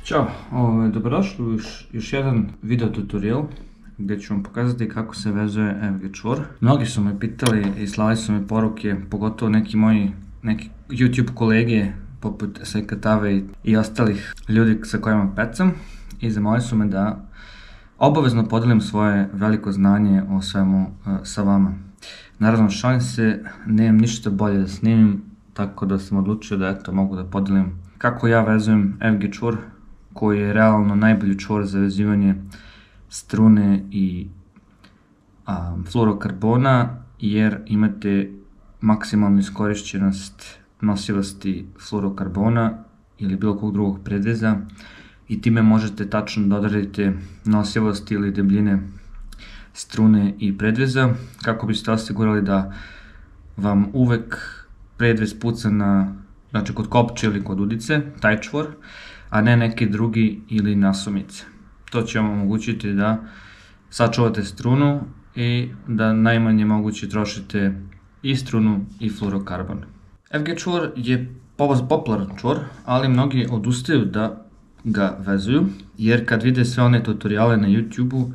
Ćao, dobrodošli u još jedan video tutorial gdje ću vam pokazati kako se vezuje FG čvor. Mnogi su me pitali i slali su mi poruke, pogotovo neki YouTube kolege poput Sekatave i ostalih ljudi sa kojima pecam, i zamolili su me da obavezno podelim svoje veliko znanje o svemu sa vama. Naravno, šalim se, nemam ništa bolje da snimim, tako da sam odlučio da mogu da podelim kako ja vezujem FG čvor, koji je realno najbolji čvor za vezivanje strune i fluorokarbona, jer imate maksimalnu iskorišćenost nosivosti fluorokarbona ili bilo kog drugog predveza i time možete tačno da odredite nosivost ili debljine strune i predveza kako biste osigurali da vam uvek predvez puca znači kod kopče ili kod udice, taj čvor, a ne neki drugi ili nasumice. To će vam omogućiti da sačuvate strunu i da najmanje moguće trošite i strunu i fluorokarbon. FG čvor je popularan čvor, ali mnogi odustaju da ga vezuju, jer kad vide sve one tutoriale na YouTube-u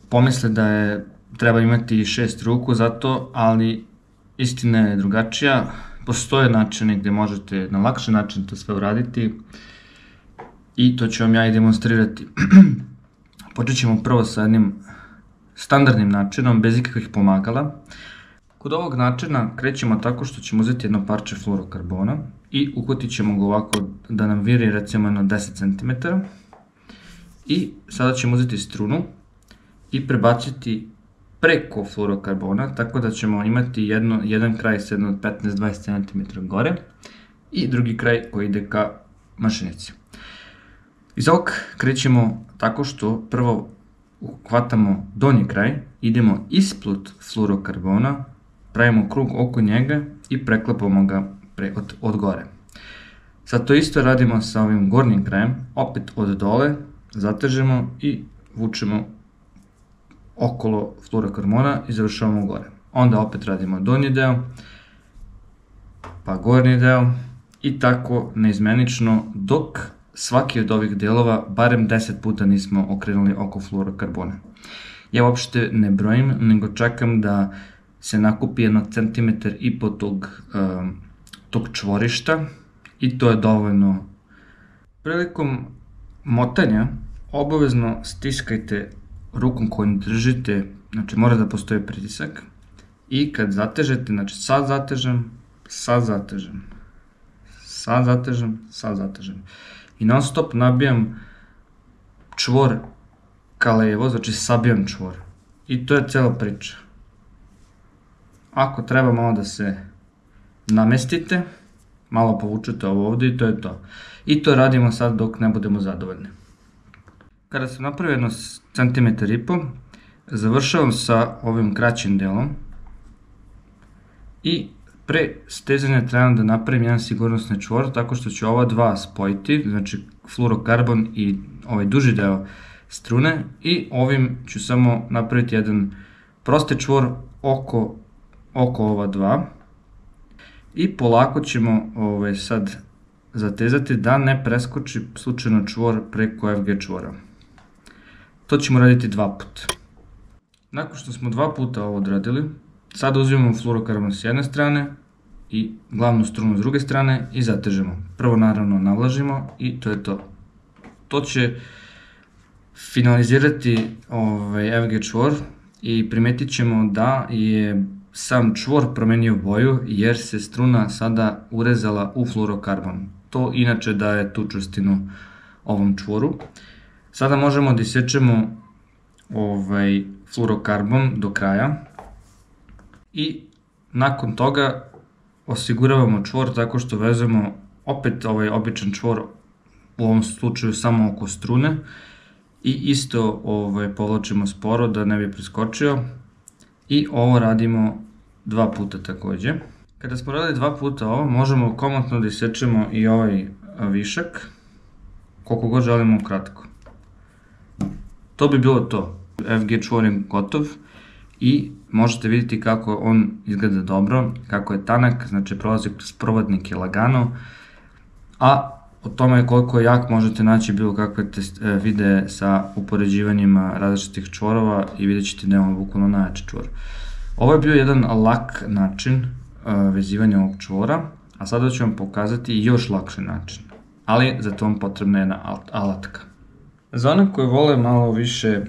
pomisle da treba imati 6 ruku za to, ali istina je drugačija. Postoje načine gdje možete na lakši način to sve uraditi i to ću vam ja i demonstrirati. Počet ćemo prvo sa jednim standardnim načinom, bez ikakvih pomagala. Kod ovog načina krećemo tako što ćemo uzeti jedno parče fluorokarbona i uhvatit ćemo ga ovako da nam viri recimo na 10 cm. I sada ćemo uzeti strunu i prebaciti preko fluorokarbona, tako da ćemo imati jedan kraj sa jedno 15-20 cm gore i drugi kraj koji ide ka mašinici. Iz ovog krećemo tako što prvo uhvatamo donji kraj, idemo ispod fluorokarbona, pravimo krug oko njega i preklapamo ga od gore. Sad to isto radimo sa ovim gornjim krajem, opet od dole zatežemo i vučemo okolo fluorokarbona i završavamo gore. Onda opet radimo donji deo, pa gornji deo i tako neizmenično dok svaki od ovih delova barem 10 puta nismo okrenuli oko fluorokarbona. Ja uopšte ne brojim, nego čekam da se nakupi jedno centimetar i po tog čvorišta i to je dovoljno. Prilikom motanja obavezno stiskajte rukom kojom držite, znači mora da postoji pritisak, i kad zatežete, znači sad zatežem, sad zatežem, sad zatežem, sad zatežem. I non stop nabijam čvor ka levo, znači sabijam čvor. I to je cela priča. Ako treba malo da se namestite, malo povučete ovo ovde i to je to. I to radimo sad dok ne budemo zadovoljni. Kada sam napravio jedno centimetar i po, završavam sa ovim kraćim delom i pre stezanja trebam da napravim jedan sigurnosni čvor tako što ću ova dva spojiti, znači fluorokarbon i ovaj duži deo strune, i ovim ću samo napraviti jedan prosti čvor oko ova dva i polako ćemo sad zatezati da ne preskoči slučajno čvor preko FG čvora. To ćemo raditi 2 puta. Nakon što smo 2 puta ovo odradili, sada uzimamo fluorokarbon s jedne strane i glavnu strunu s druge strane i zatežemo. Prvo naravno navlažimo i to je to. To će finalizirati FG čvor i primetit ćemo da je sam čvor promenio boju jer se struna sada urezala u fluorokarbon. To inače daje tu čvrstinu ovom čvoru. Sada možemo da isečemo fluorokarbon do kraja i nakon toga osiguravamo čvor tako što vezujemo opet ovaj običan čvor, u ovom slučaju samo oko strune, i isto povlačimo sporo da ne bi preskočio, i ovo radimo 2 puta takođe. Kada smo radili 2 puta ovo, možemo komotno da isečemo i ovaj višak koliko god želimo kratko. To bi bilo to. FG čvor je gotov i možete vidjeti kako on izgleda dobro, kako je tanak, znači prolazi kroz provodnike lagano, a o tome koliko je jak možete naći bilo kakve videe sa upoređivanjima različitih čvorova i vidjet ćete da je on bukvalno najjači čvor. Ovo je bio jedan lak način vezivanja ovog čvora, a sada ću vam pokazati još lakši način, ali za to vam potrebna je jedna alatka. Za one koji vole malo više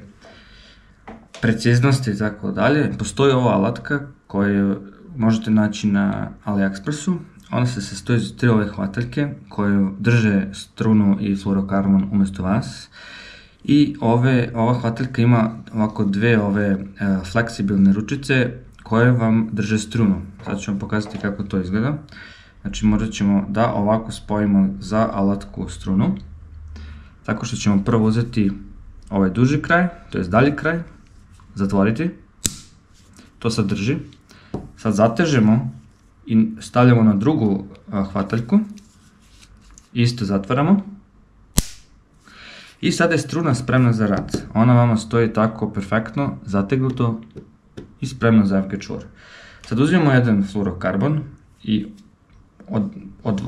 preciznosti i tako dalje, postoji ova alatka koju možete naći na AliExpressu. Ona se sastoji iz 3 ove hvataljke koje drže strunu i fluorokarbon umjesto vas. I ova hvataljka ima ovako 2 ove fleksibilne ručice koje vam drže strunu. Sad ću vam pokazati kako to izgleda. Znači morat ćemo da ovako spojimo za alatku strunu. Tako što ćemo prvo uzeti ovaj duži kraj, to je dalji kraj, zatvoriti. To sad drži. Sad zatežemo i stavljamo na drugu hvataljku. Isto zatvaramo. I sada je struna spremna za rad. Ona vama stoji tako perfektno, zategnuto i spremno za FG čvor. Sad uzmemo jedan fluorokarbon i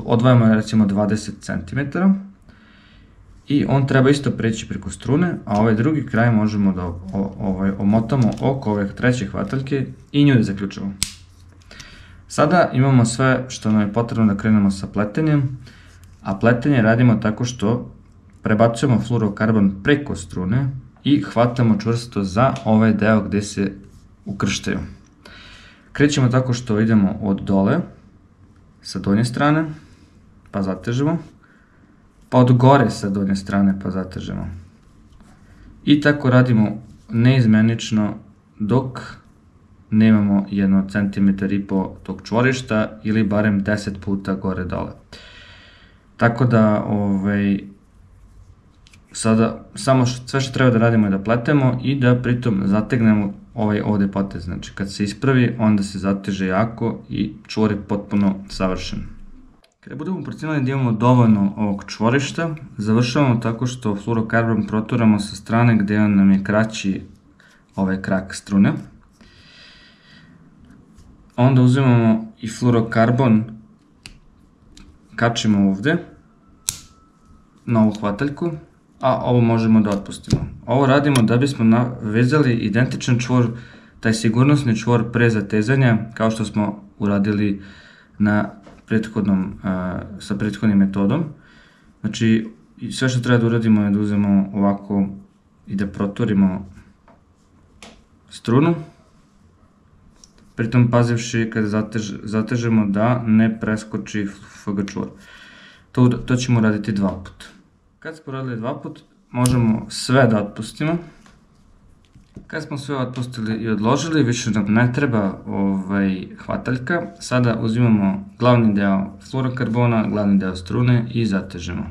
odvajamo recimo 20 cm. I on treba isto preći preko strune, a ovaj drugi kraj možemo da omotamo oko ove treće hvataljke i nju da zaključamo. Sada imamo sve što nam je potrebno da krenemo sa pletenjem, a pletenje radimo tako što prebacujemo fluorokarbon preko strune i hvatamo čvrsto za ovaj deo gde se ukrštaju. Krećemo tako što idemo od dole, sa donje strane, pa zatežemo, pa od gore sa donje strane pa zatežemo. I tako radimo neizmenično dok nemamo 1,5 cm tog čvorišta ili barem 10 puta gore dole. Tako da sada samo sve što treba da radimo je da pletemo i da pritom zategnemo ovaj ovde potez. Znači kad se ispravi onda se zateže jako i čvor je potpuno savršen. Kada budemo procenili da imamo dovoljno ovog čvorišta, završavamo tako što fluorokarbon proturamo sa strane gde nam je kraći ovaj krak strune. Onda uzimamo i fluorokarbon, kačimo ovde na ovu hvataljku, a ovo možemo da otpustimo. Ovo radimo da bismo vezali identičan čvor, taj sigurnosni čvor pre zatezanja, kao što smo uradili sa prethodnim metodom. Znači, sve što treba da uradimo je da uzmemo ovako i da proturimo strunu, pritom pazivši kada zatežemo da ne preskoči FG čvor. To ćemo raditi 2 puta. Kad smo radili 2 puta, možemo sve da otpustimo. Kad smo sve otpustili i odložili, više nam ne treba hvataljka. Sada uzimamo glavni deo fluorokarbona, glavni deo strune i zatežemo.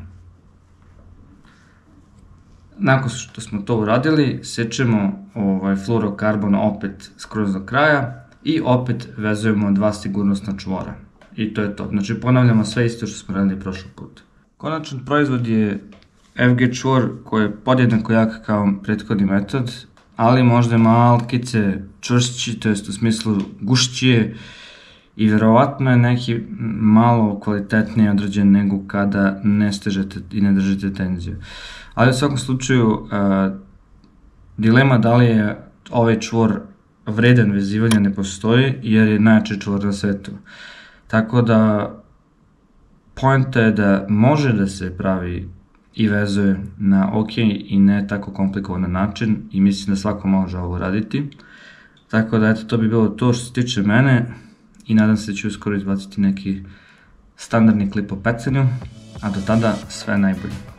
Nakon što smo to uradili, sečemo fluorokarbon opet skroz do kraja i opet vezujemo 2 sigurnosna čvora. I to je to. Znači ponavljamo sve isto što smo radili prošli put. Konačan proizvod je FG čvor koji je podjednako jak kao prethodni metod, ali možda malkice čvršći, to jest u smislu gušćije i verovatno je neki malo kvalitetnije odrađen nego kada ne stežete i ne držite tenziju. Ali u svakom slučaju dilema da li je ovaj čvor vredan vezivanja ne postoji jer je najjači čvor na svetu. Tako da poenta je da može da se pravi i vezuje na ok i ne tako komplikovan način i mislim da svako može ovo raditi. Tako da eto, to bi bilo to što se tiče mene i nadam se da ću uskoro izbaciti neki standardni klip o pecanju, a do tada sve najbolje.